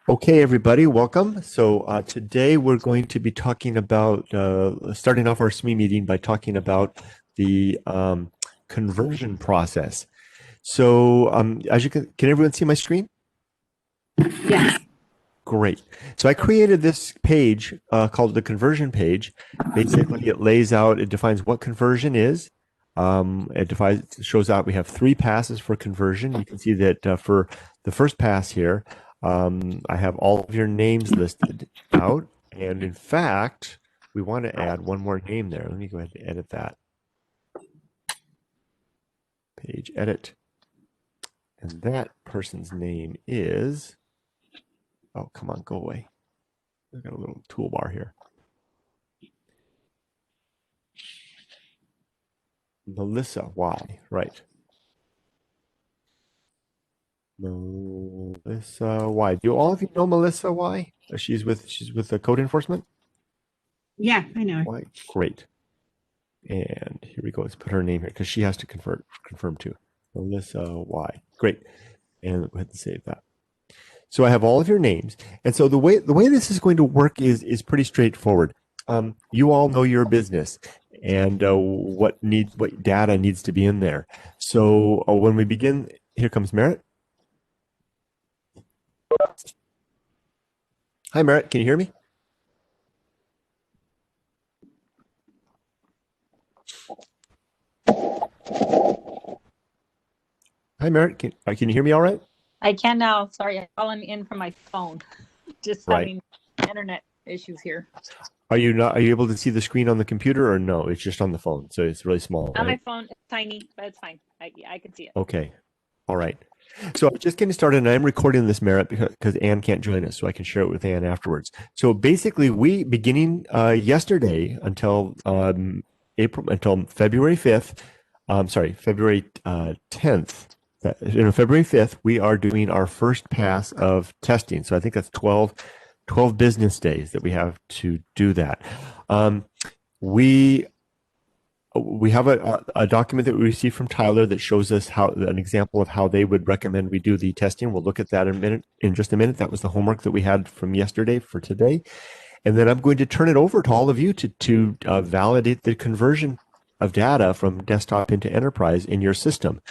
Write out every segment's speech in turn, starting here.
Okay, everybody, welcome. So today we're going to be talking about, starting off our SME meeting by talking about the conversion process. So as you can everyone see my screen? Yes. Great. So I created this page called the conversion page. Basically, it lays out, it defines what conversion is. It shows out we have 3 passes for conversion. You can see that for the first pass here, I have all of your names listed out. And in fact, we want to add one more name there. Let me go ahead and edit that. Page edit. And that person's name is, oh, come on, go away. I've got a little toolbar here. Melissa Y, right. Melissa Y. Do all of you know Melissa Y? She's with the code enforcement? Yeah, I know. Y. Great. And here we go. Let's put her name here because she has to confirm too. Melissa Y. Great. And go ahead and save that. So I have all of your names. And so the way this is going to work is pretty straightforward. You all know your business and what data needs to be in there. So when we begin, here comes Merritt. Hi, Merritt. Can you hear me? Hi, Merritt. Can you hear me all right? I can now. Sorry, I'm calling in from my phone. Just having internet issues here. Are you able to see the screen on the computer or no? It's just on the phone, so it's really small. On right? my phone, it's tiny, but it's fine. I can see it. Okay. All right. So I'm just getting started, and I'm recording this, Merritt, because Ann can't join us, so I can share it with Ann afterwards. So basically, we beginning yesterday until February 5th, February 10th. February 5th, we are doing our first pass of testing. So I think that's 12 business days that we have to do that. We have a document that we received from Tyler that shows us an example of how they would recommend we do the testing. We'll look at that in just a minute. That was the homework that we had from yesterday for today. And then I'm going to turn it over to all of you to validate the conversion of data from desktop into enterprise in your system.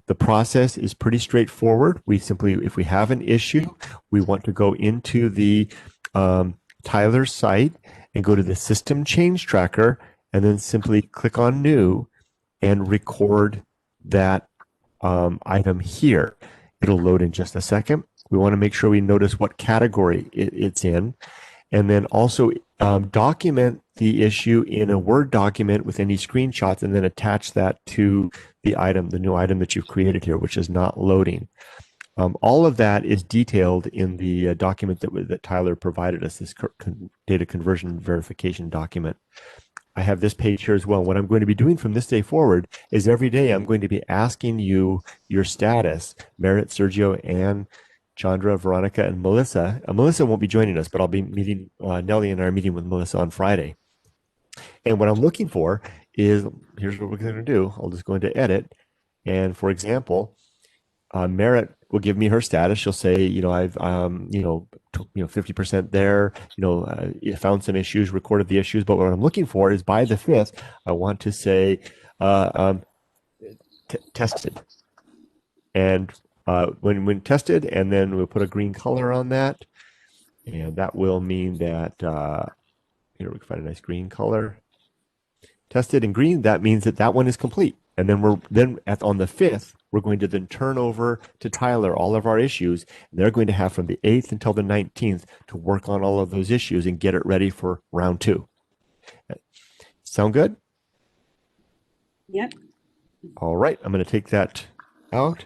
The process is pretty straightforward. We simply, if we have an issue, we want to go into the Tyler site and go to the system change tracker and then simply click on new and record that item here. It'll load in just a second. We want to make sure we notice what category it's in, and then also document the issue in a Word document with any screenshots, and then attach that to the new item that you've created here, which is not loading. All of that is detailed in the document that Tyler provided us, this data conversion verification document. I have this page here as well. What I'm going to be doing from this day forward is every day I'm going to be asking you your status. Merritt, Sergio, Ann, Chandra, Veronica, and Melissa. Melissa won't be joining us, but I'll be meeting, Nellie and I are meeting with Melissa on Friday. And what I'm looking for is, here's what we're going to do. I'll just go into edit. And for example, Merritt will give me her status. She'll say, I've, 50% there, found some issues, recorded the issues. But what I'm looking for is by the 5th, I want to say tested. And when tested, and then we'll put a green color on that. And that will mean that, here we can find a nice green color. Tested in green, that means that one is complete. And then on the 5th, we're going to then turn over to Tyler all of our issues. And they're going to have from the 8th until the 19th to work on all of those issues and get it ready for round 2. Sound good? Yep. All right. I'm going to take that out.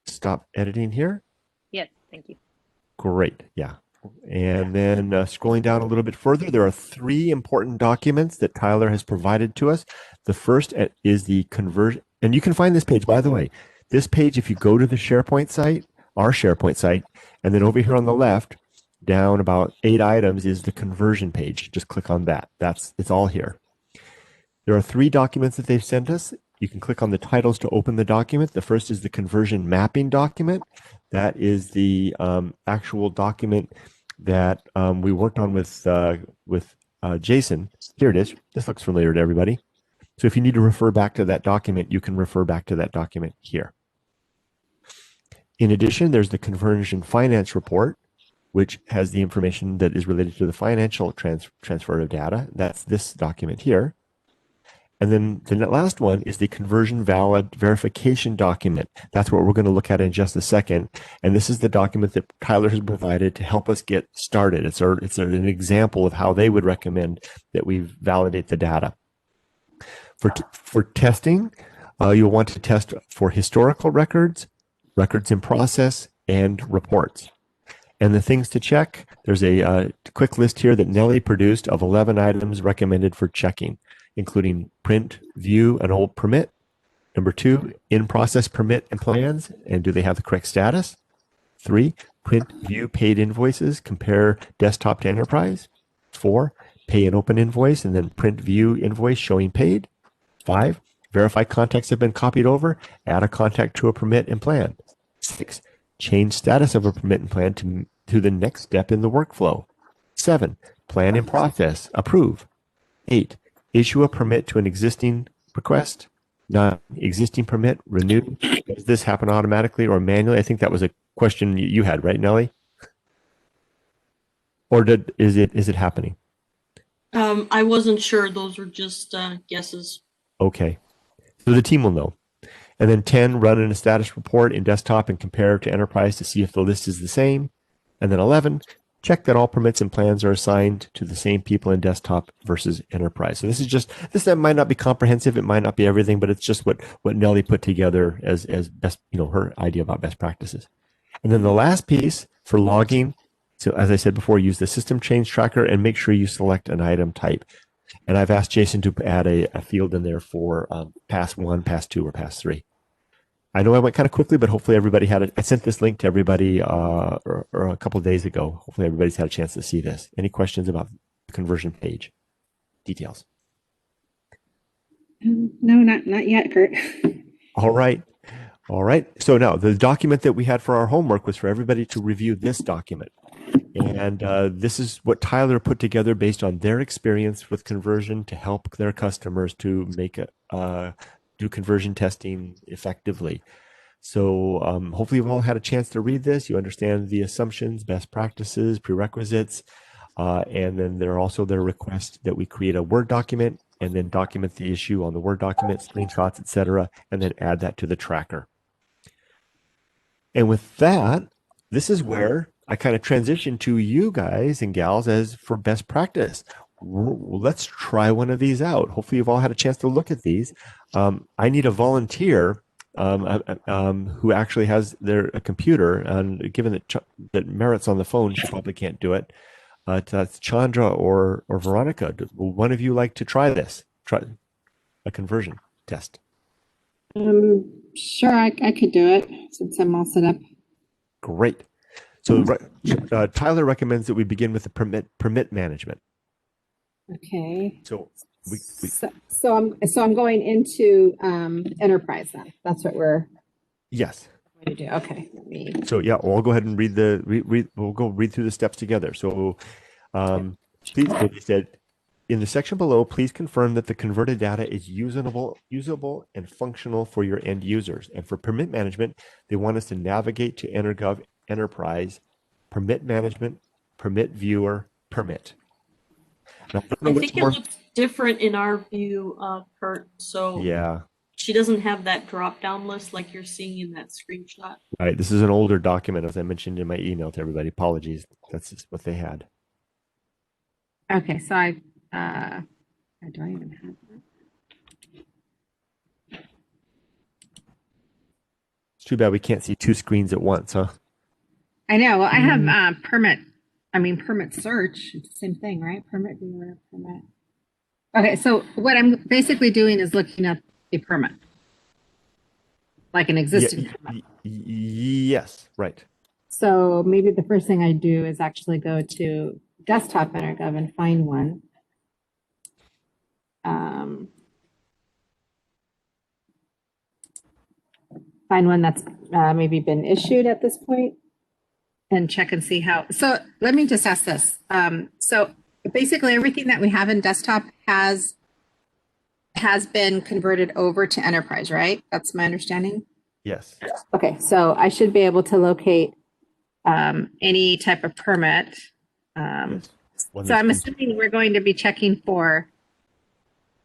Stop editing here. Yes, thank you. Great. Yeah. And then scrolling down a little bit further, there are 3 important documents that Tyler has provided to us. The first is the conversion. And you can find this page, by the way. This page, if you go to the SharePoint site, our SharePoint site, and then over here on the left, down about 8 items is the conversion page. Just click on that. It's all here. There are 3 documents that they've sent us. You can click on the titles to open the document. The first is the conversion mapping document. That is the actual document that we worked on with Jason. Here it is. This looks familiar to everybody. So if you need to refer back to that document, you can refer back to that document here. In addition, there's the conversion finance report, which has the information that is related to the financial transfer of data. That's this document here. And then the last one is the conversion valid verification document. That's what we're going to look at in just a second. And this is the document that Tyler has provided to help us get started. It's an example of how they would recommend that we validate the data. For testing, you'll want to test for historical records, records in process, and reports. And the things to check, there's a quick list here that Nellie produced of 11 items recommended for checking, including print, view, an old permit. Number 2, in-process permit and plans, and do they have the correct status? 3, print, view, paid invoices, compare desktop to enterprise. 4, pay an open invoice, and then print, view, invoice showing paid. 5, verify contacts have been copied over, add a contact to a permit and plan. 6, change status of a permit and plan to the next step in the workflow. 7, plan in process, approve. 8, issue a permit to an existing request. 9, existing permit, renew. Does this happen automatically or manually? I think that was a question you had, right, Nellie? Or is it happening? I wasn't sure. Those were just guesses. Okay. So the team will know. And then 10, run in a status report in desktop and compare to enterprise to see if the list is the same. And then 11, check that all permits and plans are assigned to the same people in desktop versus enterprise. So that might not be comprehensive. It might not be everything, but it's just what Nellie put together as best, her idea about best practices. And then the last piece for logging. So as I said before, use the system change tracker and make sure you select an item type. And I've asked Jason to add a field in there for pass 1, pass 2, or pass 3. I know I went kind of quickly, but hopefully everybody had it. I sent this link to everybody or a couple of days ago. Hopefully everybody's had a chance to see this. Any questions about the conversion page details? No, not yet, Kurt. All right. So now the document that we had for our homework was for everybody to review this document. And this is what Tyler put together based on their experience with conversion to help their customers to make do conversion testing effectively. So hopefully you've all had a chance to read this. You understand the assumptions, best practices, prerequisites, and then there are also their request that we create a Word document and then document the issue on the Word document, screenshots, etc., and then add that to the tracker. And with that, this is where I kind of transition to you guys and gals as for best practice. Let's try one of these out. Hopefully you've all had a chance to look at these. I need a volunteer who actually has a computer, and given that Merritt's on the phone, she probably can't do it. That's Chandra or Veronica. Will one of you like to try this? Try a conversion test. Sure, I could do it since I'm all set up. Great. So Tyler recommends that we begin with the permit management. Okay. So So I'm going into Enterprise then. That's what we're yes. going to do. Okay. Let me. So yeah, we'll go ahead and we'll go read through the steps together. So please, they said in the section below, please confirm that the converted data is usable and functional for your end users. And for permit management, they want us to navigate to EnerGov Enterprise, permit management, permit viewer, permit. Now, I think it looks different in our view, Kurt. So yeah, she doesn't have that drop-down list like you're seeing in that screenshot. all right. This is an older document, as I mentioned in my email to everybody. Apologies. That's just what they had. Okay. So do I even have that? It's too bad we can't see two screens at once, huh? I know. Well, I have permit search. It's the same thing, right? Permit viewer, permit. Okay, so what I'm basically doing is looking up a permit, like an existing permit. Yes, right. So maybe the first thing I do is actually go to Desktop EnerGov and find one. find one that's maybe been issued at this point and check and see how. So let me just ask this. So basically everything that we have in desktop has been converted over to enterprise, right? That's my understanding. Yes. Okay, so I should be able to locate any type of permit. Yes. One So I'm that's assuming we're going to be checking for,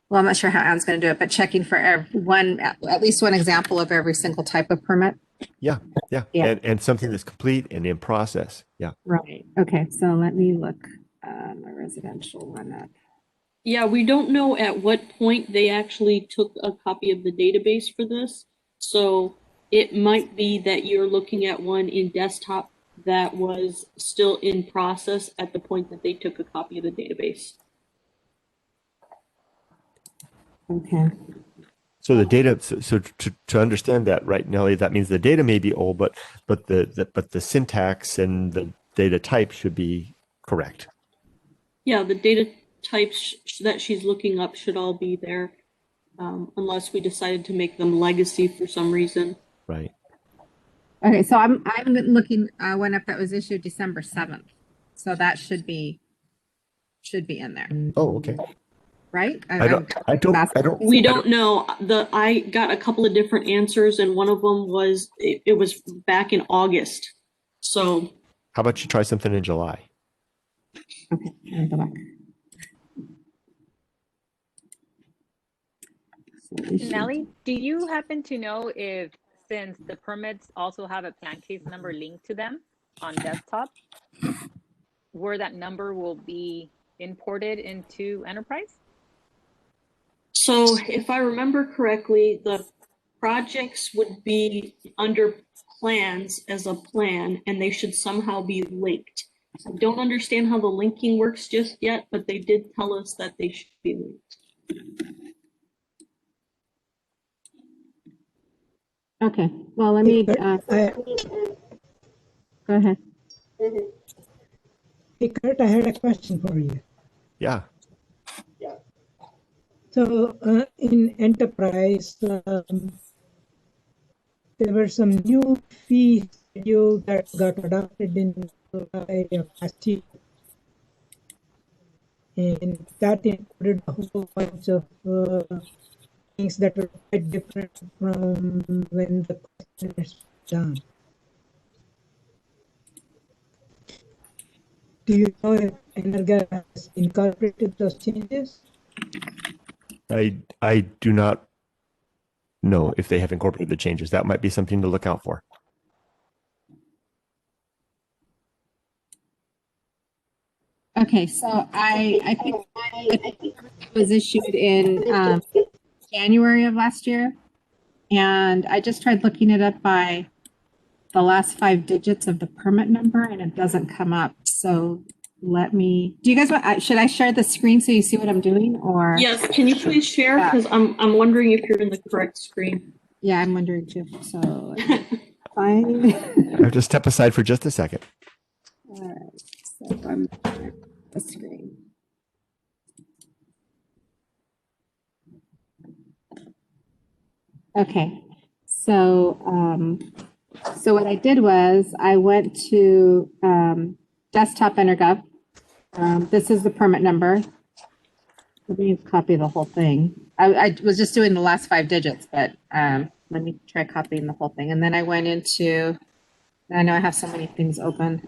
well, I'm not sure how Anne's going to do it, but checking for at least one example of every single type of permit. Yeah. Yeah. And something that's complete and in process. Yeah. Right. Okay, so let me look my residential one up. Yeah, we don't know at what point they actually took a copy of the database for this. So it might be that you're looking at one in desktop that was still in process at the point that they took a copy of the database. Okay. So the data, so to understand that, right, Nellie, that means the data may be old, but the syntax and the data type should be correct. Yeah, the data types that she's looking up should all be there, unless we decided to make them legacy for some reason. Right. Okay, so I'm looking one up that was issued December 7th. So that should be in there, Oh, okay. right? I don't. We don't know. I got a couple of different answers, and one of them was it was back in August. So How about you try something in July? Okay, let me go back. Nelly, do you happen to know if, since the permits also have a plan case number linked to them on desktop, where that number will be imported into Enterprise? So if I remember correctly, the projects would be under plans as a plan, and they should somehow be linked. I don't understand how the linking works just yet, but they did tell us that they should be linked. Okay, well, let me, go ahead. Hey, Kurt, I had a question for you. Yeah. So in Enterprise, there were some new fee schedule that got adopted in July of last year. And that included a whole bunch of things that were quite different from when the questionnaires were done. Do you know if EnerGov has incorporated those changes? I do not know if they have incorporated the changes. That might be something to look out for. Okay, so I think it was issued in January of last year. And I just tried looking it up by the last 5 digits of the permit number and it doesn't come up. So do you guys want, should I share the screen so you see what I'm doing or? Yes, can you please share? Because I'm wondering if you're in the correct screen. Yeah, I'm wondering too. So fine. I have to step aside for just a second. All right, so I'm on the screen. Okay, so what I did was I went to Desktop EnerGov. This is the permit number. Let me copy the whole thing. I was just doing the last 5 digits, but let me try copying the whole thing. And then I went into, I know I have so many things open.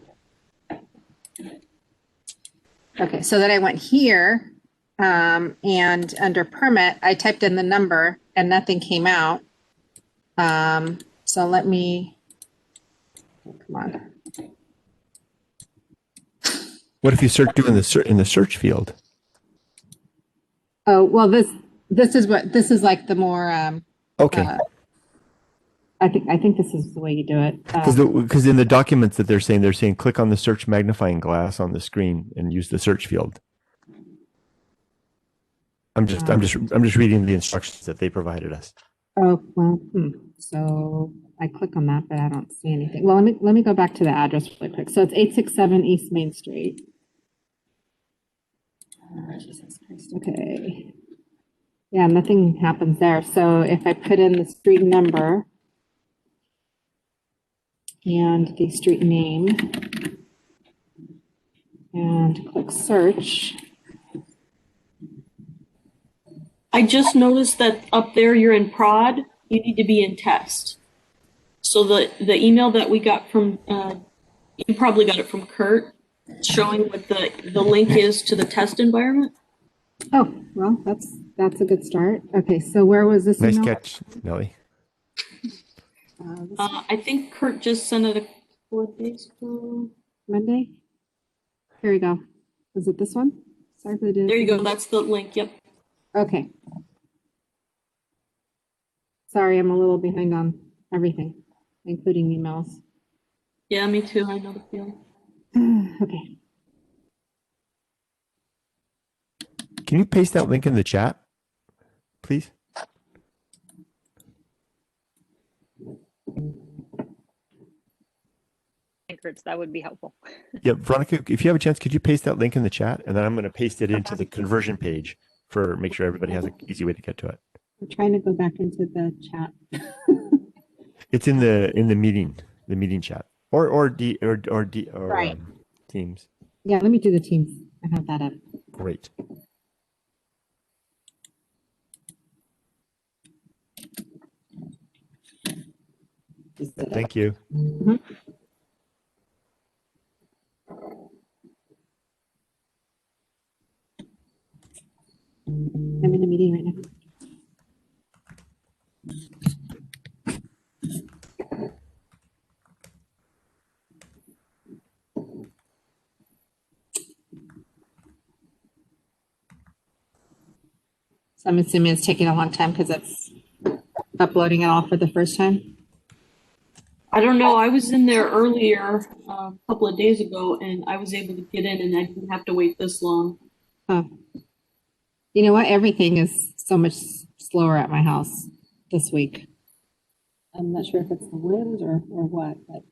Okay, so then I went here and under permit, I typed in the number and nothing came out. So let me, oh, come on. What if you start doing in the search field? Oh, well, this is like the more, Okay. I think this is the way you do it. Because in the documents that they're saying click on the search magnifying glass on the screen and use the search field. I'm just reading the instructions that they provided us. Oh, well, so I click on that, but I don't see anything. Well, let me go back to the address really quick. So it's 867 East Main Street. Oh, Jesus Christ. Okay. Yeah, nothing happens there. So if I put in the street number, and the street name and click search. I just noticed that up there you're in prod, you need to be in test. So the email that we got from, you probably got it from Kurt, showing what the link is to the test environment. Oh, well, that's a good start. Okay, so where was this Nice email? catch, Nelly. I think Kurt just sent it a couple of days ago. Monday? Here we go. Was it this one? Sorry for the There you go, that's the link, yep. Okay. Sorry, I'm a little behind on everything, including emails. Yeah, me too, I know the feeling. Okay. Can you paste that link in the chat, please? Anchors, that would be helpful. Yeah, Veronica, if you have a chance, could you paste that link in the chat? And then I'm going to paste it into the conversion page for make sure everybody has an easy way to get to it. I'm trying to go back into the chat. It's in the meeting chat or Right. Teams. Yeah, let me do the Teams. I have that up. Great. Thank you. Mhm. I'm in a meeting right now. So I'm assuming it's taking a long time because it's uploading it all for the first time. I don't know, I was in there earlier, a couple of days ago, and I was able to get in and I didn't have to wait this long. Oh. You know what? Everything is so much slower at my house this week. I'm not sure if it's the wind or what, but.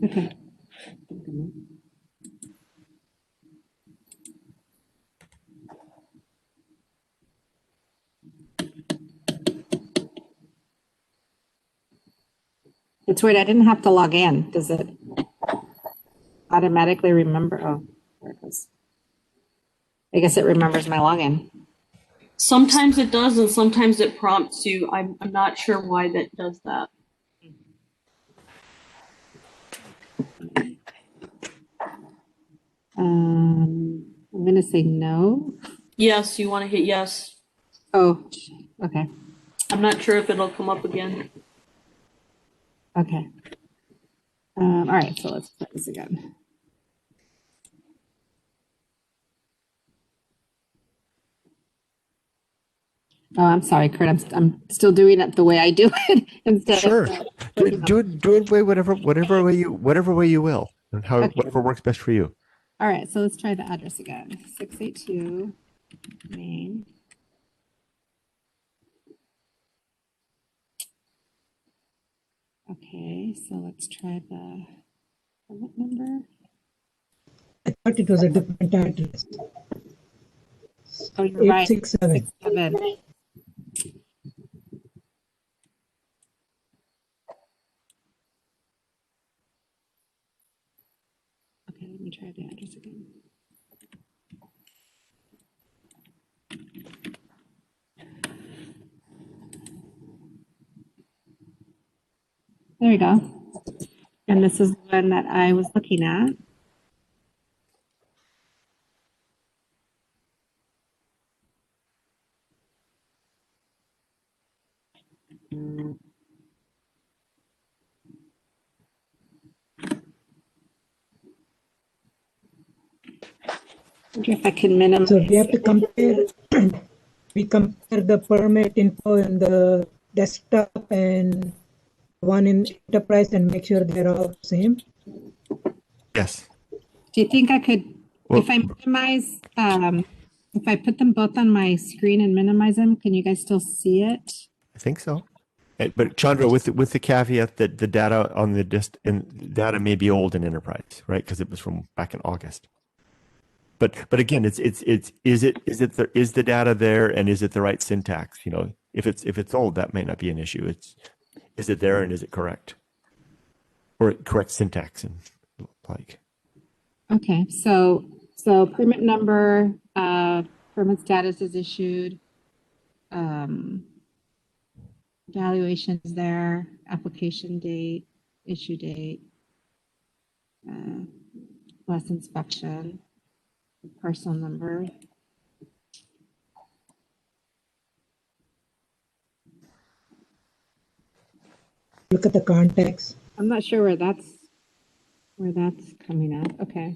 Okay. It's weird. I didn't have to log in. Does it automatically remember? Oh, there it goes. I guess it remembers my login. Sometimes it does and sometimes it prompts you. I'm not sure why that does that. I'm going to say no. Yes, you want to hit yes. Oh, okay. I'm not sure if it'll come up again. Okay. All right, so let's try this again. Oh, I'm sorry, Kurt. I'm still doing it the way I do it instead Sure. of Do it whatever way you will, and how Okay. whatever works best for you. All right, so let's try the address again. 682 Main. Okay, so let's try the permit number. I thought it was a different address. Oh, you're right. 867. 67. Okay, let me try the address again. There you go. And this is the one that I was looking at. I wonder if I can minimize. So we have to compare. We compare the permit info in the desktop and one in enterprise and make sure they're all the same. Yes. Do you think I could, Well- if I minimize, if I put them both on my screen and minimize them, can you guys still see it? I think so. But Chandra, with the caveat that the data on the data may be old in enterprise, right? Because it was from back in August. But again, is the data there, and is it the right syntax? You know, if it's old, that may not be an issue. Is it there, and is it correct, or correct syntax and like. Okay, so permit number, permit status is issued. Evaluation is there, application date, issue date, last inspection, parcel number. Look at the context. I'm not sure where that's coming at. Okay.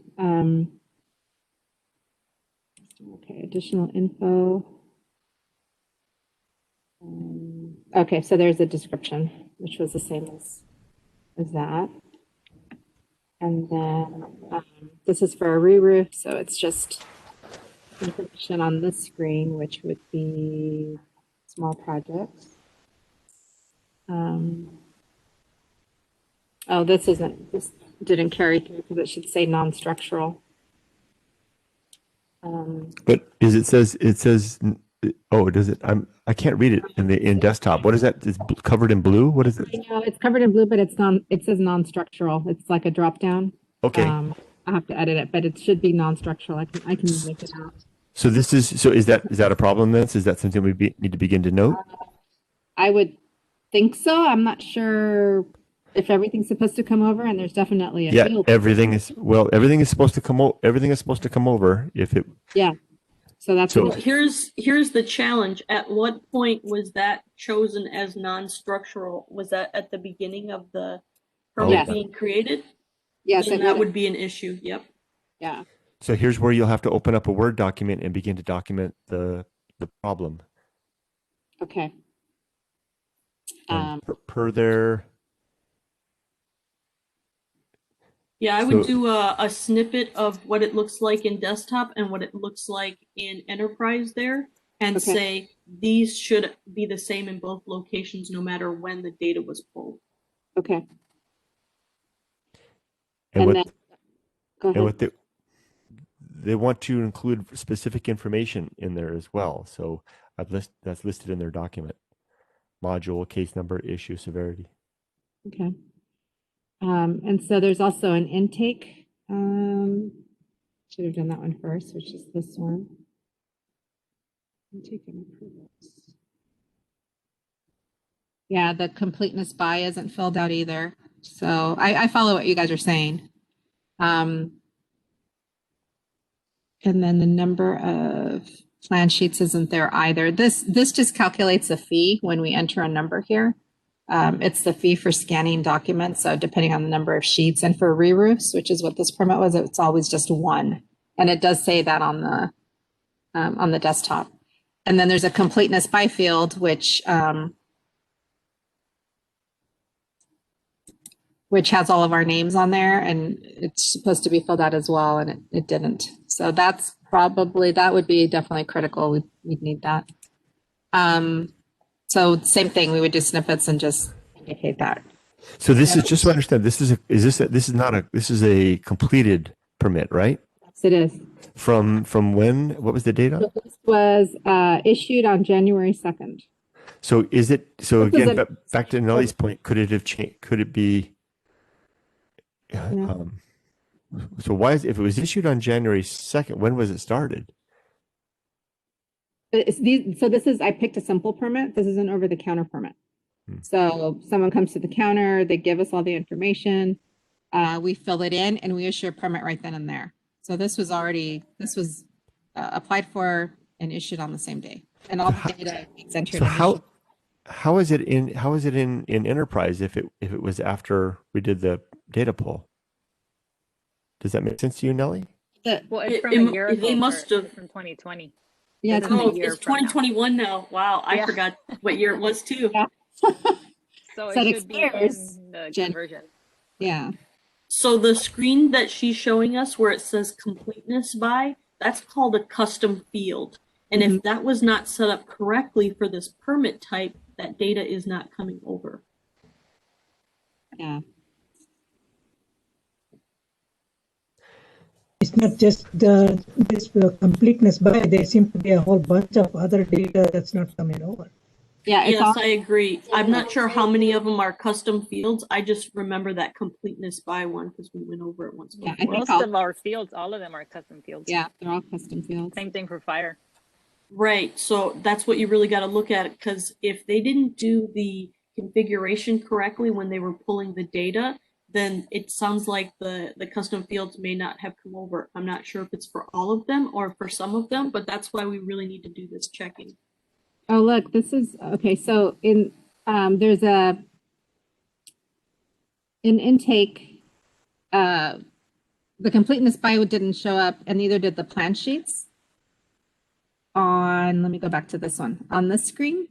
Okay, additional info. Okay, so there's a description, which was the same as that. And then this is for a re-roof, so it's just information on this screen, which would be small projects. Oh, this didn't carry through because it should say non-structural. But it says oh, does it? I can't read it in desktop. What is that? It's covered in blue. What is it? I know it's covered in blue, but it says non-structural. It's like a drop down. Okay. I have to edit it, but it should be non-structural. I can make it out. So is that a problem then? Is that something we need to begin to note? I would think so. I'm not sure if everything's supposed to come over, and there's definitely a field. Everything is supposed to come over if it. Yeah. So that's So- Well, here's the challenge. At what point was that chosen as non-structural? Was that at the beginning of the permit Yes. being created? yes, Then that would be an issue. Yep. yeah. So here's where you'll have to open up a Word document and begin to document the problem. Okay. And per their. Yeah, I would So- do a snippet of what it looks like in desktop and what it looks like in enterprise there, and Okay. say these should be the same in both locations, no matter when the data was pulled. Okay. And And what then go ahead. and what they want to include specific information in there as well. So that's listed in their document. Module, case number, issue, severity. Okay. And so there's also an intake. Should have done that one first, which is this one. Intake and approvals. Yeah, the completeness by isn't filled out either. So I follow what you guys are saying. And then the number of plan sheets isn't there either. This just calculates a fee when we enter a number here. It's the fee for scanning documents. So depending on the number of sheets, and for re-roofs, which is what this permit was, it's always just one. And it does say that on the desktop. And then there's a completeness by field, which has all of our names on there, and it's supposed to be filled out as well, and it didn't. So that would be definitely critical. We'd need that. So same thing, we would do snippets and just indicate that. So this is just so I understand. This is a completed permit, right? Yes, it is. From when? What was the date on? So this was issued on January 2nd. So is it? So This is again, back to Nellie's point. Could it have changed? Could it be? Yeah. So why is if it was issued on January 2nd? When was it started? So this is, I picked a simple permit. This is an over-the-counter permit. So someone comes to the counter, they give us all the information, we fill it in, and we issue a permit right then and there. So this was applied for and issued on the same day, and all the data is entered. So how is it in Enterprise if it was after we did the data pull? Does that make sense to you, Nellie? Well, it's It- from it- a year they ago. must have- From 2020. Yeah, It's it's in a Oh, year it's from now. 2021 now. Wow, I Yeah. forgot what year it was too. So So it it should be expires in the Jan- conversion. yeah. So the screen that she's showing us where it says completeness by, that's called a custom field. And if that was not set up correctly for this permit type, that data is not coming over. Yeah. it's not just this completeness by. There seems to be a whole bunch of other data that's not coming over. Yeah, it's Yes, all, I agree. I'm not sure how many of them are custom fields. I just remember that completeness by one because we went over it once Yeah, before. I think Most of our fields, all of them are custom fields. yeah, they're all custom fields. Same thing for fire. Right, so that's what you really got to look at, because if they didn't do the configuration correctly when they were pulling the data, then it sounds like the custom fields may not have come over. I'm not sure if it's for all of them or for some of them, but that's why we really need to do this checking. Oh, look, this is, okay, so in, there's in intake, the completeness bio didn't show up and neither did the plan sheets. Let me go back to this one. On this screen,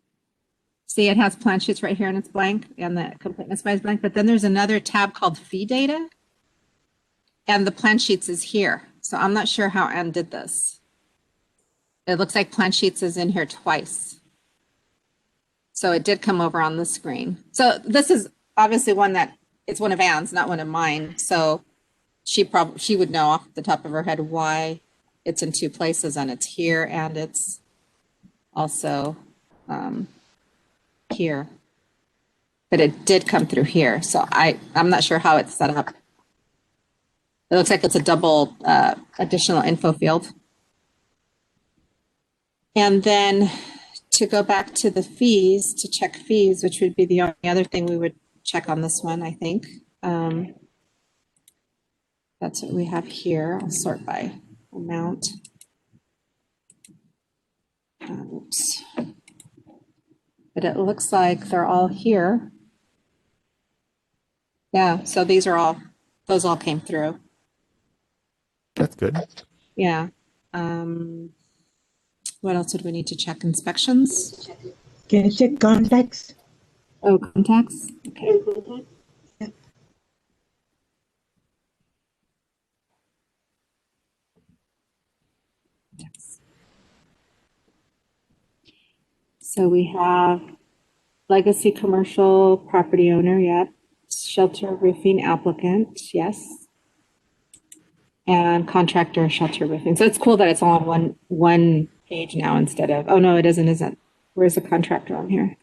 see it has plan sheets right here and it's blank and the completeness bio is blank, but then there's another tab called fee data and the plan sheets is here. So I'm not sure how Ann did this. It looks like plan sheets is in here twice. So it did come over on the screen. So this is obviously it's one of Ann's, not one of mine. So she would know off the top of her head why it's in two places, and it's here and it's also here. But it did come through here. So I'm not sure how it's set up. It looks like it's a double additional info field. And then to go back to the fees, to check fees, which would be the only other thing we would check on this one, I think. That's what we have here. I'll sort by amount. Oops. But it looks like they're all here. Yeah, so those all came through. That's good. Yeah. What else would we need to check? Inspections? Can you check contacts? Oh, contacts? Okay. So we have legacy commercial property owner, yep. Shelter roofing applicant, yes. And contractor shelter roofing. So it's cool that it's all on one page now instead of, oh no, it isn't. Where's the contractor on here?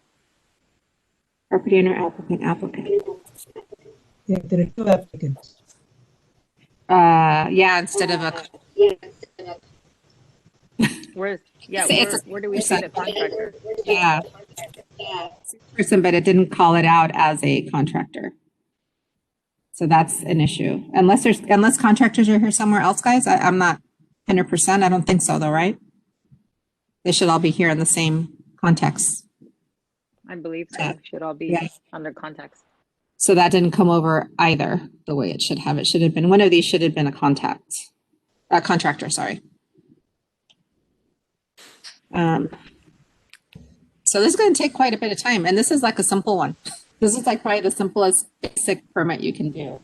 Property owner, applicant. Yeah, there are two applicants. Yeah, instead of a. Where do we see the contractor? Yeah. Person, but it didn't call it out as a contractor. So that's an issue. Unless contractors are here somewhere else, guys. I'm not 100%. I don't think so though, right? They should all be here in the same context. I believe so. Yeah. Should all be Yeah. under context. So that didn't come over either the way it should have. It should have been, one of these should have been a contractor, sorry. So this is going to take quite a bit of time, and this is like a simple one. This is like probably the simplest basic permit you can do.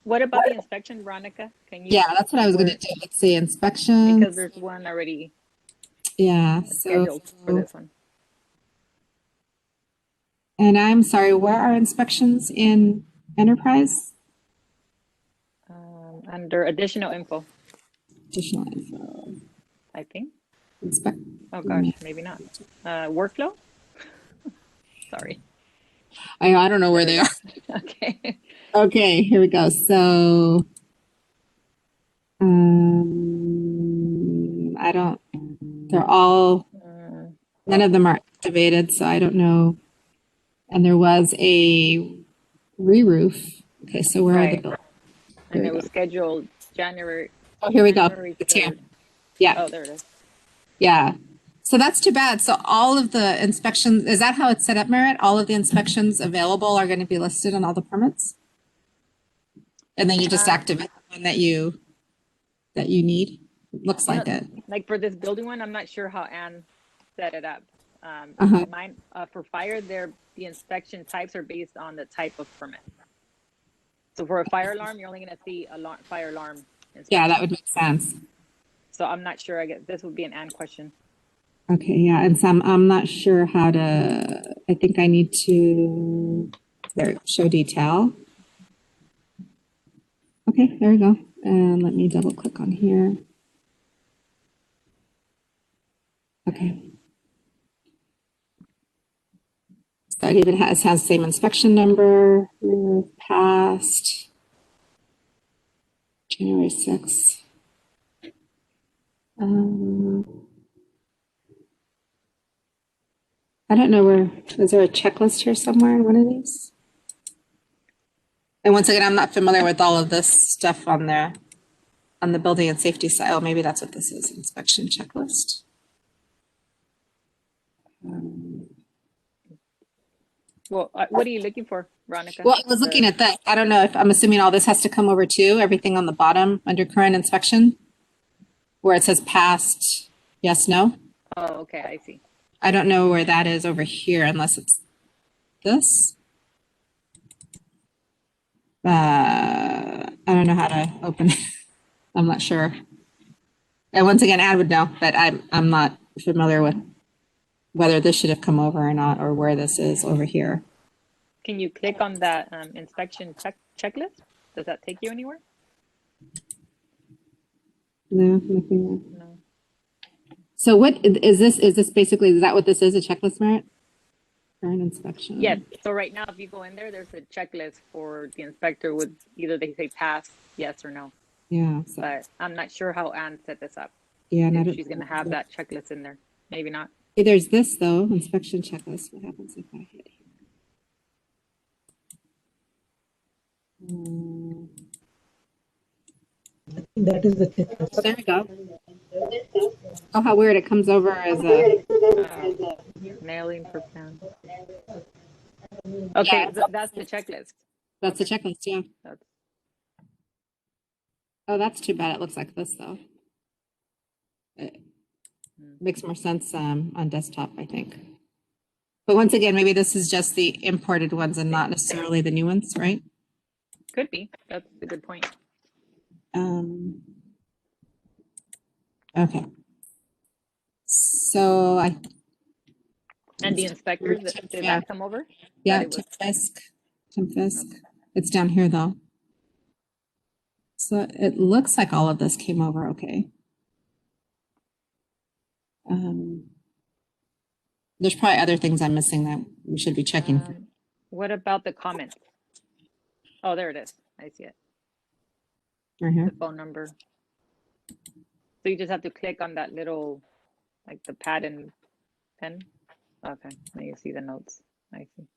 What about the inspection, Veronica? Can you? Yeah, that's what I was going to do. Let's see, inspection. Because there's one already scheduled for this one. And I'm sorry, where are inspections in Enterprise? Under additional info, Additional info. I think. Inspect. Oh gosh, maybe not. Workflow? Sorry. I don't know where they are. Okay. Okay, here we go. So, they're all, none of them are activated, so I don't know. And there was a re-roof. Okay, so where are the bills? And it was scheduled January. Oh, here we go. January It's here. 3rd. Yeah. Oh, there it is. Yeah. So that's too bad. So all of the inspections, is that how it's set up, Merritt? All of the inspections available are going to be listed on all the permits? And then you just activate the one that you need? It looks like it. Like for this building one, I'm not sure how Ann set it up. Mine, for fire, the inspection types are based on the type of permit. So for a fire alarm, you're only going to see a fire alarm inspection. Yeah, that would make sense. So I'm not sure. I guess this would be an Ann question. Okay, yeah, and Sam, I'm not sure how to, I think I need to, there, show detail. Okay, there we go. And let me double click on here. Okay. So it even has same inspection number, passed, January 6th. I don't know where, is there a checklist here somewhere in one of these? And once again, I'm not familiar with all of this stuff on the building and safety side. Oh, maybe that's what this is, inspection checklist. Well, what are you looking for, Veronica? Well, I was looking at that. I don't know if I'm assuming all this has to come over too, everything on the bottom under current inspection, where it says passed, yes, no. Oh, okay, I see. I don't know where that is over here unless it's this. I don't know how to open it. I'm not sure. And once again, Ann would know, but I'm not familiar with whether this should have come over or not, or where this is over here. Can you click on that inspection checklist? Does that take you anywhere? No, nothing there. No. So what is this? Is this basically, is that what this is, a checklist, Merit? Current inspection. Yes. So right now, if you go in there, there's a checklist for the inspector with either they say pass, yes or no. Yeah. So, But I'm not sure how Ann set this up. yeah. If she's going to have that checklist in there. Maybe not. There's this though, inspection checklist. What happens if I hit here? That is the checklist. There we go. Oh, how weird. It comes over as a. Mailing for plan. Okay, Yeah. that's the checklist. That's the checklist, yeah. That's, Oh, that's too bad. It looks like this though. It makes more sense on desktop, I think. But once again, maybe this is just the imported ones and not necessarily the new ones, right? could be. That's a good point. Okay. So And the inspectors, did Yeah. that come over? yeah, That it was- Tim Fisk. It's down here though. So it looks like all of this came over okay. There's probably other things I'm missing that we should be checking. What about the comments? Oh, there it is. I see it. Right here. The phone number. So you just have to click on that little, like the pad and pen. Okay, now you see the notes. I see.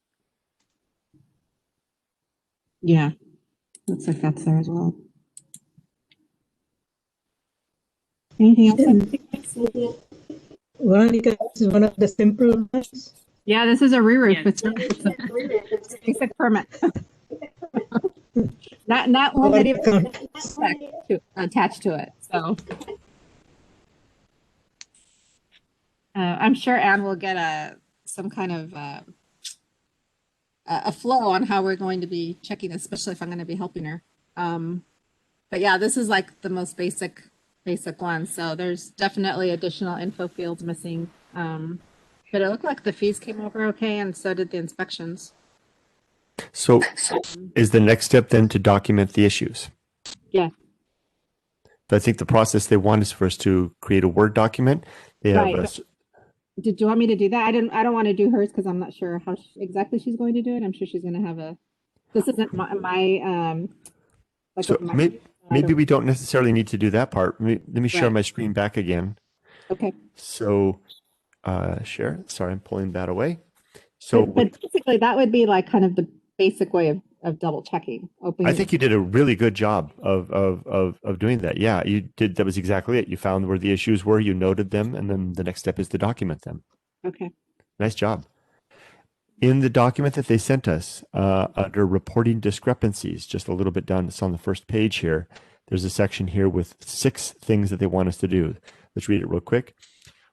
Yeah, looks like that's there as well. Anything else? Veronica, this is one of the simple ones. Yeah, this is a re-roof. Yes. It's a basic permit. not one that even attached to it. So I'm sure Anne will get some kind of a flow on how we're going to be checking, especially if I'm going to be helping her. But yeah, this is like the most basic one. So there's definitely additional info fields missing. But it looked like the fees came over okay, and so did the inspections. So is the next step then to document the issues? Yeah. But I think the process they want is for us to create a Word document. They have Right. Did you want me to do that? I don't want to do hers because I'm not sure how exactly she's going to do it. I'm sure she's going to have this isn't my like So with my- maybe we don't necessarily need to do that part. Let me share Right. my screen back again. Okay. So share. Sorry, I'm pulling that away. So but basically that would be like kind of the basic way of double checking. I think you did a really good job of doing that. Yeah, you did. That was exactly it. You found where the issues were, you noted them, and then the next step is to document them. Okay. Nice job. In the document that they sent us, under reporting discrepancies, just a little bit down, it's on the first page here. There's a section here with 6 things that they want us to do. Let's read it real quick.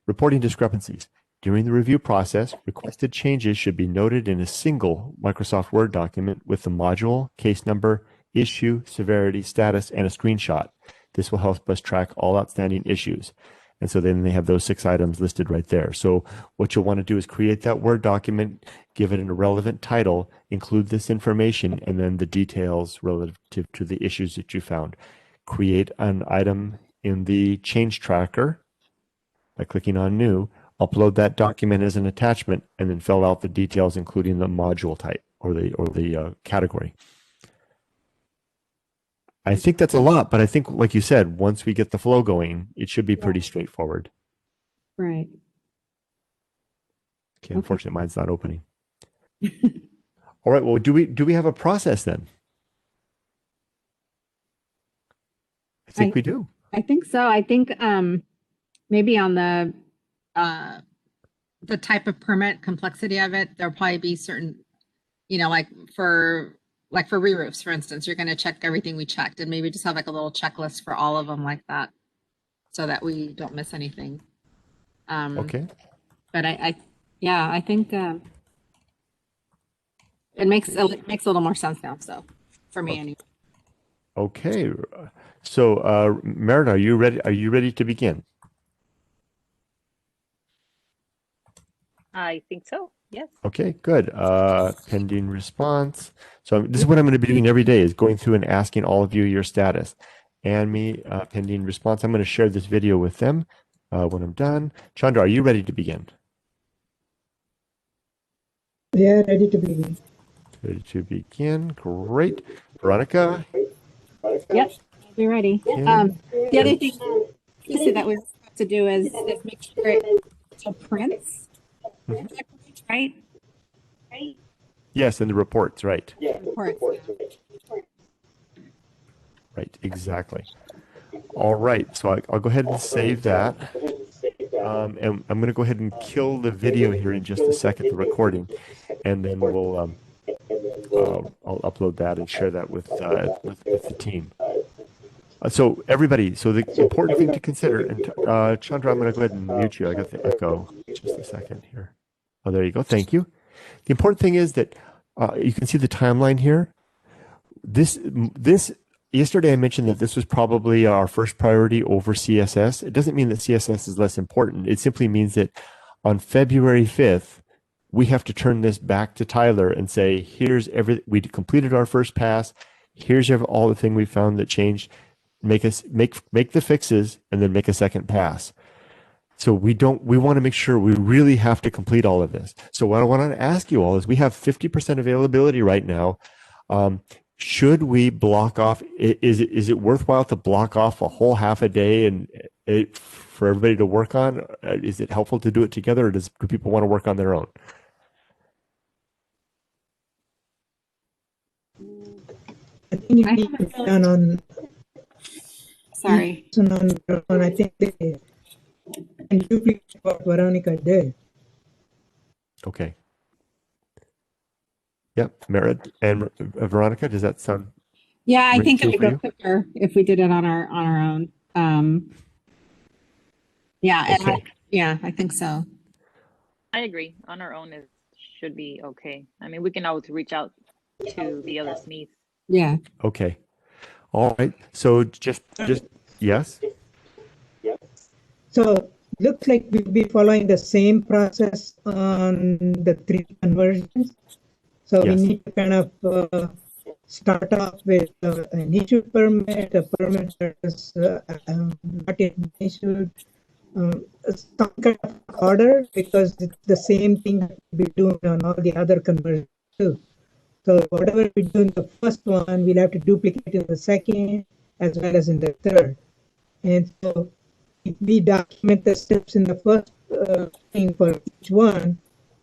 Reporting discrepancies. During the review process, requested changes should be noted in a single Microsoft Word document with the module, case number, issue, severity, status, and a screenshot. This will help us track all outstanding issues. And so then they have those 6 items listed right there. So what you'll want to do is create that Word document, give it a relevant title, include this information, and then the details relative to the issues that you found. create an item in the change tracker by clicking on new, upload that document as an attachment, and then fill out the details, including the module type or the category. I think that's a lot, but I think, like you said, once we get the flow going, it should be pretty straightforward. Right. Okay, unfortunately, mine's not opening. All right. Well, do we have a process then? I think we do. I think so. I think maybe on the type of permit, complexity of it, there'll probably be certain, like for re-roofs, for instance, you're going to check everything we checked, and maybe just have like a little checklist for all of them like that, so that we don't miss anything. Okay. But I think it makes a little more sense now. So for me, anyway. Okay. So, Merida, are you ready? Are you ready to begin? I think so. Yes. Okay, good. Pending response. So this is what I'm going to be doing every day, is going through and asking all of you your status. And me, pending response. I'm going to share this video with them when I'm done. Chandra, are you ready to begin? Yeah, ready to begin. Ready to begin. Great. Veronica? Yep, I'll be ready. Yeah. The other thing, Lisa, that we're supposed to do is make sure it prints, right? Yes, and the reports, right. Reports. Right, exactly. All right, so I'll go ahead and save that. And I'm going to go ahead and kill the video here in just a second, the recording, and then we'll I'll upload that and share that with the team. So everybody, so the important thing to consider, and Chandra, I'm going to go ahead and mute you. I got the echo. Just a second here. Oh, there you go. Thank you. The important thing is that you can see the timeline here. This yesterday I mentioned that this was probably our first priority over CSS. It doesn't mean that CSS is less important. It simply means that on February 5th, we have to turn this back to Tyler and say, here's we completed our first pass. Here's all the thing we found that changed. Make the fixes and then make a second pass. So we want to make sure we really have to complete all of this. So what I want to ask you all is, we have 50% availability right now. Should we block off? Is it worthwhile to block off a whole half a day and for everybody to work on? Is it helpful to do it together, or do people want to work on their own? I think you need to be done on. Sorry. I think they can duplicate what Veronica did. Yeah. Okay. Yep, Merit and Veronica, does that sound? Yeah, I think it would for you? go quicker if we did it on our own. Yeah, and Okay. I think so. I agree. On our own, it should be okay. I mean, we can always reach out to the other SMEs. Yeah. Okay. All right. So just yes. So looks like we'll be following the same process on the 3 conversions. So Yes. we need to kind of start off with an issued permit, a permit that is not yet issued, some kind of order, because it's the same thing we do on all the other conversions too. So whatever we do in the first one, we'll have to duplicate in the second as well as in the third. And so if we document the steps in the first thing for each one,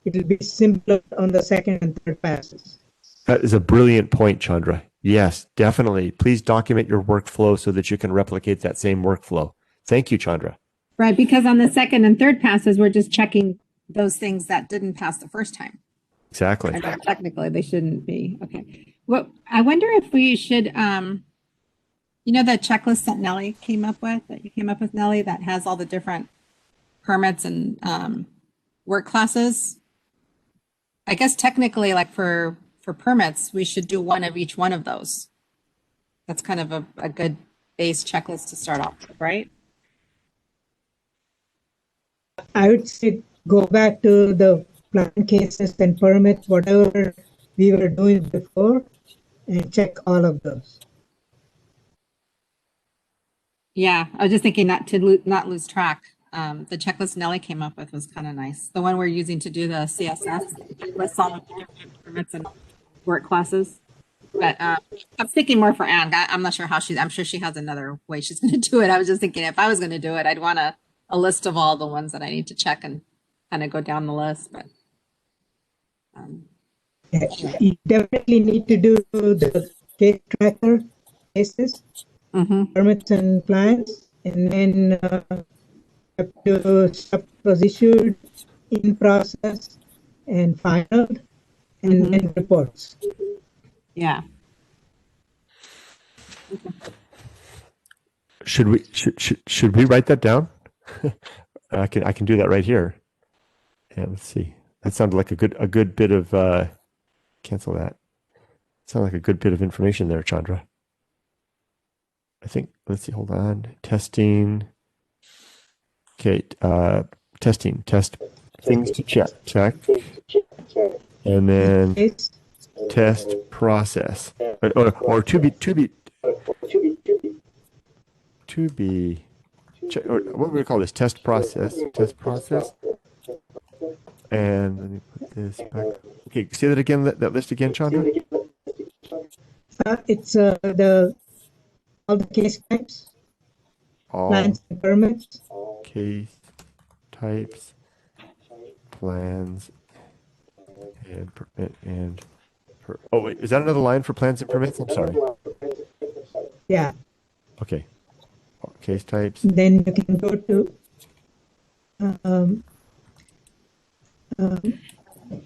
it will be simpler on the second and third passes. That is a brilliant point, Chandra. Yes, definitely. Please document your workflow so that you can replicate that same workflow. Thank you, Chandra. Right, because on the second and third passes, we're just checking those things that didn't pass the first time. Exactly. And technically, they shouldn't be. Okay. Well, I wonder if we should, the checklist that Nellie came up with, Nellie, that has all the different permits and work classes. I guess technically, like for permits, we should do one of each one of those. That's kind of a good base checklist to start off with, right? I would say go back to the plan cases and permits, whatever we were doing before, and check all of those. Yeah, I was just thinking not lose track. The checklist Nellie came up with was kind of nice. The one we're using to do the CSS lists all the different permits and work classes. But I'm thinking more for Anne. I'm not sure how I'm sure she has another way she's going to do it. I was just thinking if I was going to do it, I'd want a list of all the ones that I need to check and kind of go down the list. But Yeah, you definitely need to do the case tracker cases, permits and plans, and then have to stuff was issued, in process, and final, and then reports. yeah. Should we write that down? I can do that right here. Yeah, let's see. That sounded like a good bit of cancel that. Sounded like a good bit of information there, Chandra. I think, let's see, hold on. Testing. Okay, testing. Test things to check. And then Case, test process. Or to be or what do we call this? Test process. And let me put this back. Okay, say that again, that list again, Chandra. it's all the case types, All plans and permits, case types, plans, and permit oh wait, is that another line for plans and permits? I'm sorry. yeah. Okay. Case types. Then you can go to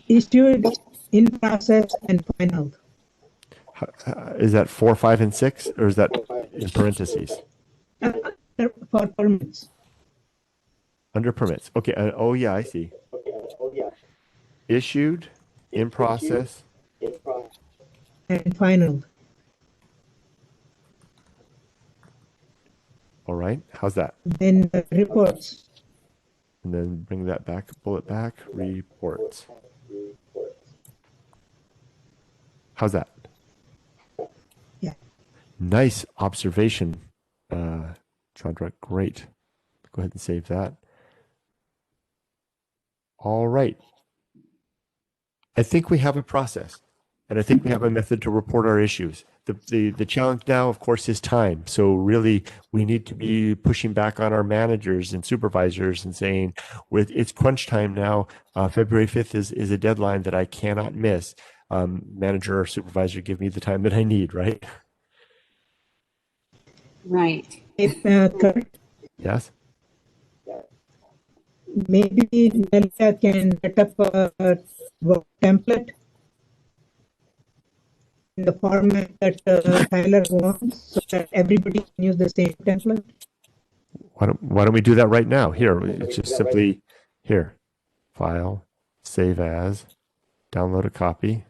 issued, in process, and final. Is that 4, 5, and 6, or is that in parentheses? For permits. Under permits. Okay. Oh yeah, I see. Issued, in process, And final. all right. How's that? Then the reports. And then bring that back, pull it back, reports. How's that? Yeah. Nice observation, Chandra. Great. Go ahead and save that. All right. I think we have a process, and I think we have a method to report our issues. The challenge now, of course, is time. So really, we need to be pushing back on our managers and supervisors and saying, it's crunch time now. February 5th is a deadline that I cannot miss. Manager or supervisor, give me the time that I need, right? Right. If, Kurt, Yes. maybe Nelita can set up a work template in the format that Tyler wants so that everybody can use the same template. Why don't we do that right now? Here, it's just simply here, file, save as, download a copy.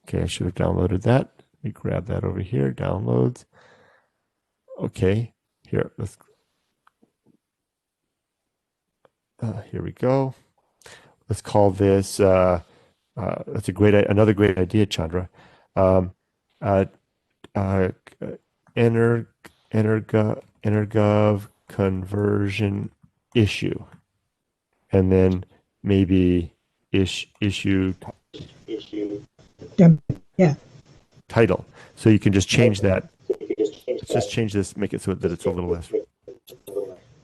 Okay, I should have downloaded that. Let me grab that over here, downloads. Okay, here, here we go. Let's call this, that's another great idea, Chandra. EnerGov conversion issue, and then maybe issue Yeah. title. So you can just change that. Let's just change this, make it so that it's a little less.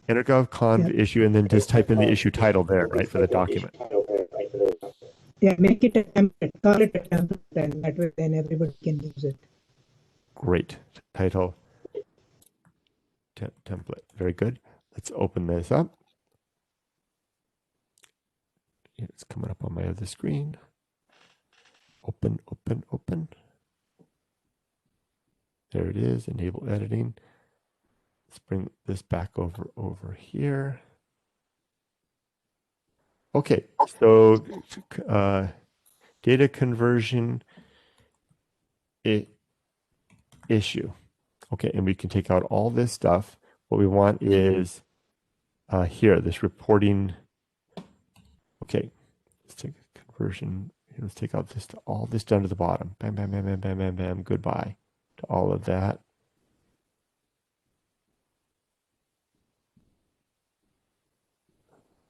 EnerGov conv issue, and then just type in the issue title there, right, for the document. Yeah, make it a template, call it a template, and that way then everybody can use it. Great. Title template. Very good. Let's open this up. It's coming up on my other screen. Open. There it is. Enable editing. Let's bring this back over here. Okay, so data conversion issue. Okay, and we can take out all this stuff. What we want is here, this reporting. Okay, let's take conversion. Let's take out all this down to the bottom. Bam, bam, bam, bam, bam, bam, bam. Goodbye. to all of that.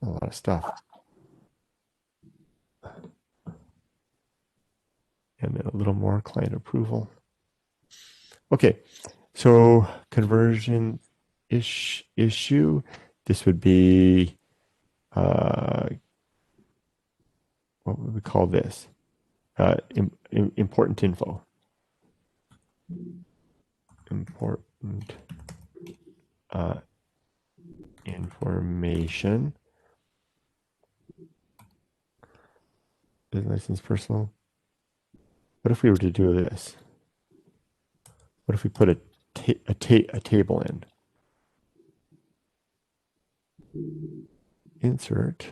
A lot of stuff. And then a little more client approval. Okay, so conversion issue. This would be, what would we call this? Important info. Important information. Business license personal. What if we were to do this? What if we put a table in? Insert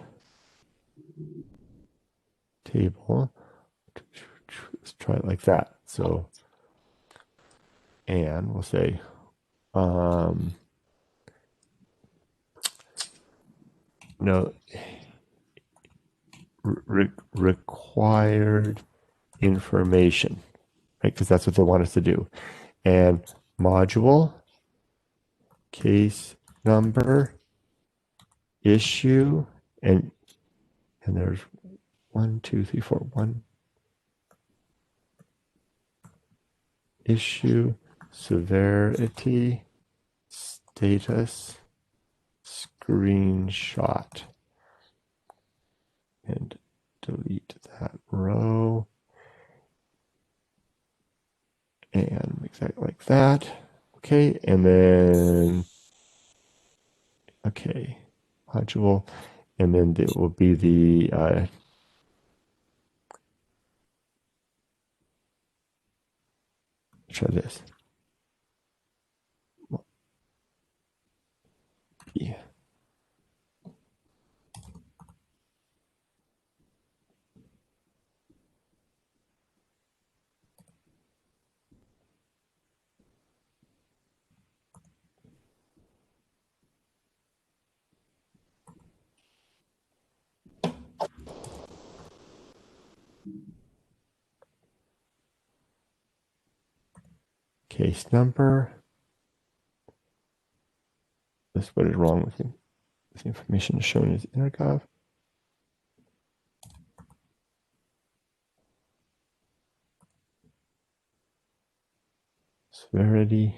table. Let's try it like that. So, and we'll say, no, required information, right? Because that's what they want us to do. And module, case number, issue, and there's 1, 2, 3, 4, 1. Issue, severity, status, screenshot. And delete that row. And make that like that. Okay, and then, okay, module. And then it will be the try this. Yeah. Case number. This what is wrong with you? This information is shown as EnerGov. Severity.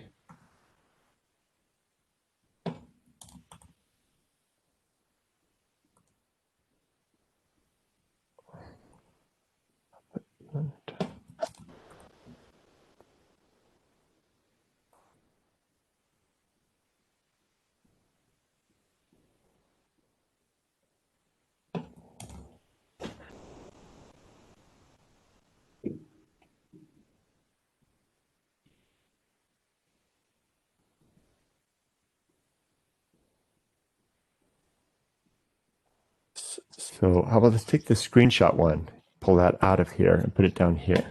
So how about let's take the screenshot one, pull that out of here and put it down here,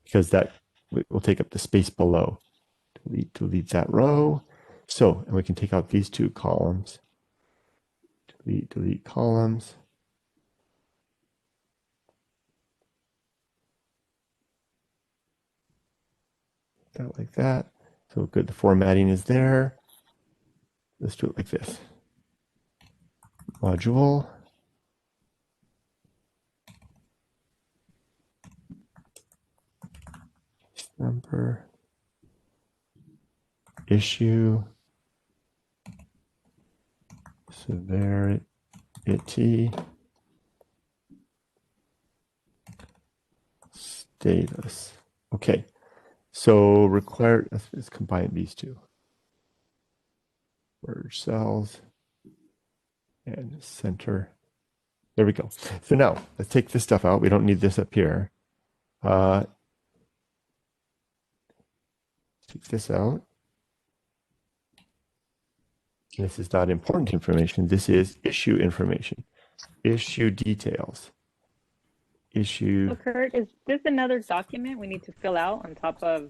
because that will take up the space below. Delete that row. So, and we can take out these two columns. Delete columns. That like that. So good, the formatting is there. Let's do it like this. Module. Number. Issue. Severity. Status. Okay. So required, let's combine these two. Merge cells and center. There we go. So now let's take this stuff out. We don't need this up here. Take this out. This is not important information. This is issue information. Issue details. Issue. So Kurt, is this another document we need to fill out on top of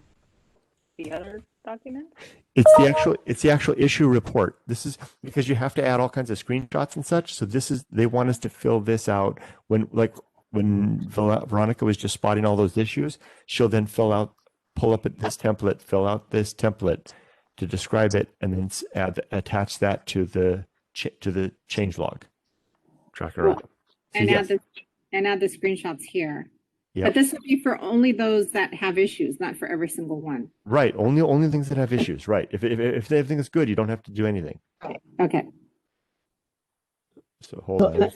the other document? It's the actual issue report. This is because you have to add all kinds of screenshots and such. So this is, they want us to fill this out when Veronica was just spotting all those issues, she'll then fill out pull up this template, fill out this template to describe it, and then attach that to the change log tracker app. So And yes, add the screenshots here. yep. But this would be for only those that have issues, not for every single one. Right. Only things that have issues. Right. If everything is good, you don't have to do anything. Okay. So hold on.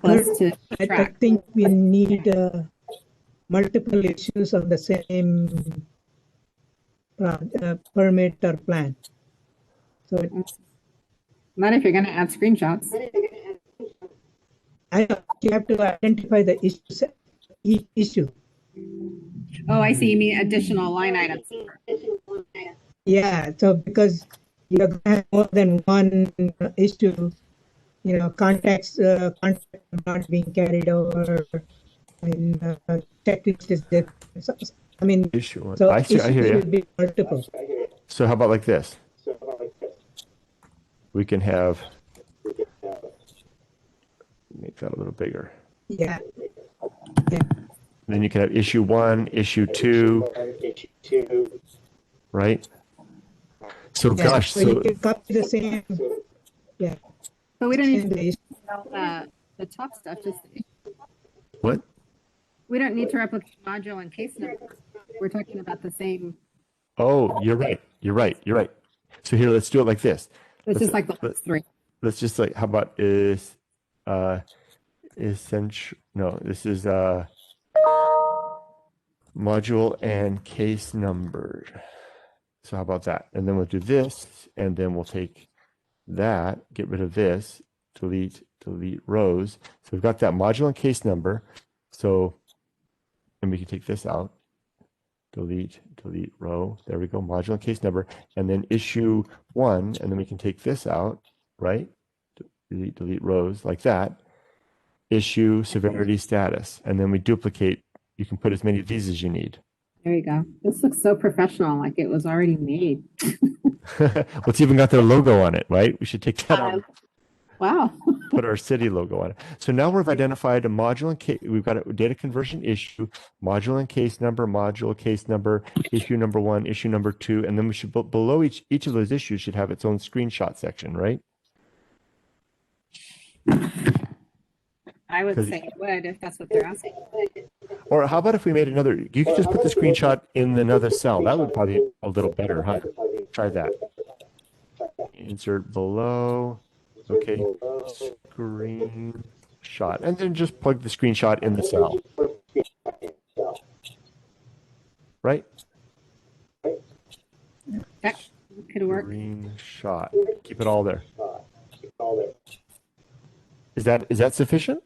Plus to I track. think we need multiple issues on the same permit or plan. So Not if you're going to add screenshots. you have to identify the issue. Oh, I see. You mean additional line items. Yeah, so because you're going to have more than one issue, context not being carried over, and checklist is different. So, I mean, Issue. so I see. I hear issues you. will be multiple. So how about like this? We can have, make that a little bigger. Yeah. Then you can have issue 1, issue 2, right? So Yeah, gosh, so you so can copy the same. Yeah. But we don't need same to issue. the top stuff. Just what? we don't need to replicate module and case numbers. We're talking about the same. Oh, you're right. You're right. You're right. So here, let's do it like this. It's just like the last three. Let's just like, how about essential? No, this is module and case number. So how about that? And then we'll do this, and then we'll take that, get rid of this, delete rows. So we've got that module and case number. So, and we can take this out, delete row. There we go, module and case number, and then issue 1, and then we can take this out, right? Delete rows like that. Issue severity status, and then we duplicate. You can put as many of these as you need. There you go. This looks so professional, like it was already made. Well, it's even got their logo on it, right? We should take that out. Wow. Put our city logo on it. So now we've identified a module and case. We've got a data conversion issue, module and case number, issue number 1, issue number 2, and then we should below each of those issues should have its own screenshot section, right? I would say it would if that's what they're asking. Or how about if we made another? You could just put the screenshot in another cell. That would probably be a little better, huh? Try that. Insert below. Okay. Screenshot. And then just plug the screenshot in the cell. Right? That could work. Screenshot. Keep it all there. Is that sufficient?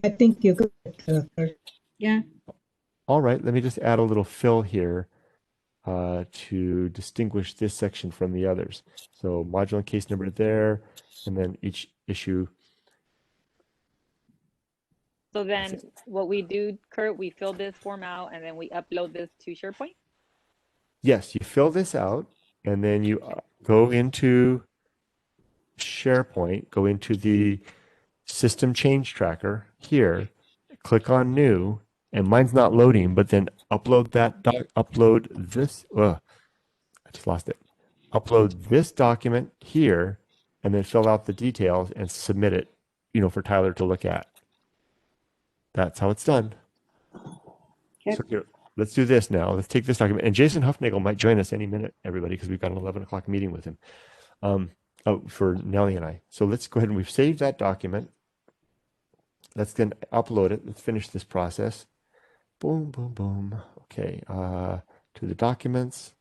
I think you could. Yeah. All right. Let me just add a little fill here to distinguish this section from the others. So module and case number there, and then each issue. So then what we do, Kurt, we fill this form out and then we upload this to SharePoint? Yes, you fill this out, and then you go into SharePoint, go into the system change tracker here, click on new, and mine's not loading, but then upload this, I just lost it. Upload this document here, and then fill out the details and submit it, for Tyler to look at. That's how it's done. Okay. So here, let's do this now. Let's take this document, and Jason Huffnagel might join us any minute, everybody, because we've got an 11 o'clock meeting with him. For Nellie and I. So let's go ahead and we've saved that document. Let's then upload it. Let's finish this process. Boom, boom, boom. Okay, to the documents,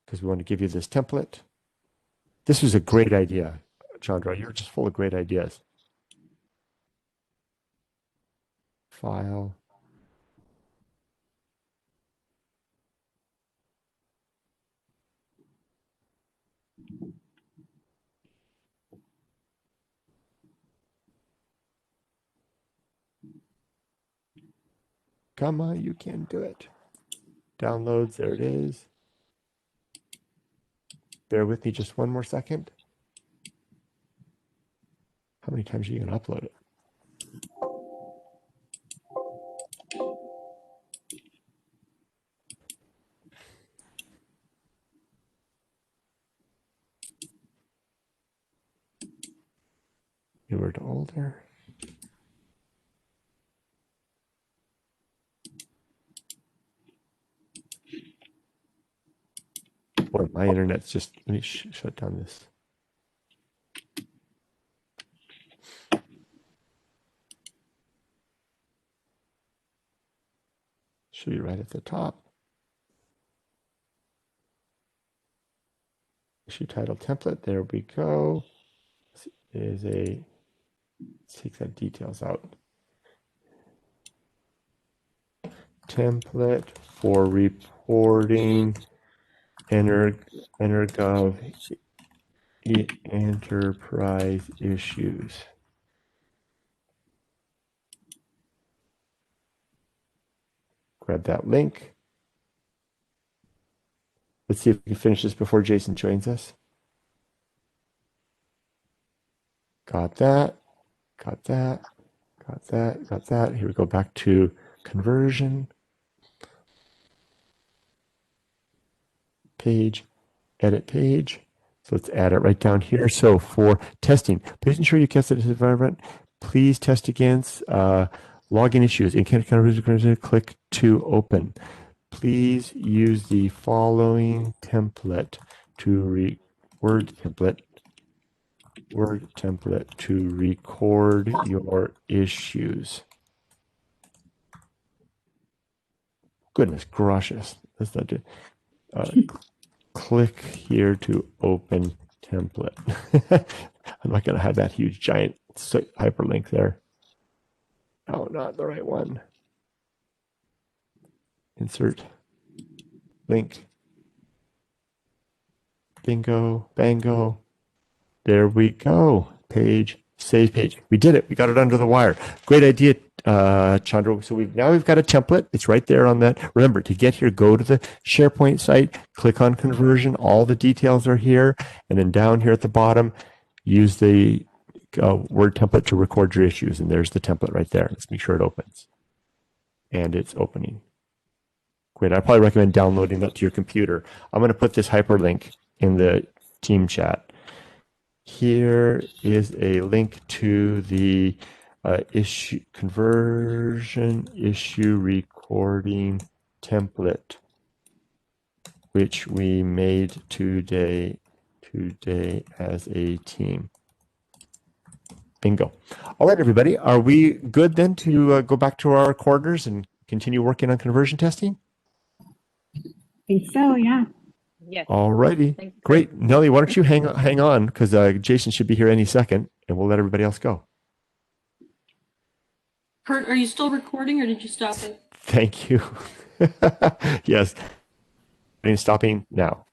because we want to give you this template. This was a great idea, Chandra. You're just full of great ideas. File. Come on, you can do it. Downloads, there it is. Bear with me just one more second. How many times are you going to upload it? newer to older. Boy, my internet's just, let me shut down this. Should be right at the top. Issue title template, there we go. Is a, let's take that details out. Template for reporting EnerGov Enterprise issues. Grab that link. Let's see if we can finish this before Jason joins us. Got that. Got that. Got that. Got that. Here we go back to conversion. Page. Edit page. So let's add it right down here. So for testing, please ensure you test this environment. Please test against login issues. In click to open. Please use the following template to word template to record your issues. Goodness gracious. Let's not do click here to open template. I'm not going to have that huge giant hyperlink there. Oh, not the right one. Insert link. Bingo, bango. There we go. Page, save page. We did it. We got it under the wire. Great idea, Chandra. So we've got a template. It's right there on that. Remember, to get here, go to the SharePoint site, click on conversion. All the details are here. And then down here at the bottom, use the Word template to record your issues. And there's the template right there. Let's make sure it opens. And it's opening. Great. I'd probably recommend downloading that to your computer. I'm going to put this hyperlink in the team chat. Here is a link to the conversion issue recording template, which we made today as a team. Bingo. All right, everybody. Are we good then to go back to our quarters and continue working on conversion testing? I think so, yeah. Yes. All righty. Great. Nellie, why don't you hang on, because Jason should be here any second, and we'll let everybody else go. Kurt, are you still recording or did you stop it? Thank you. Yes. Stopping now.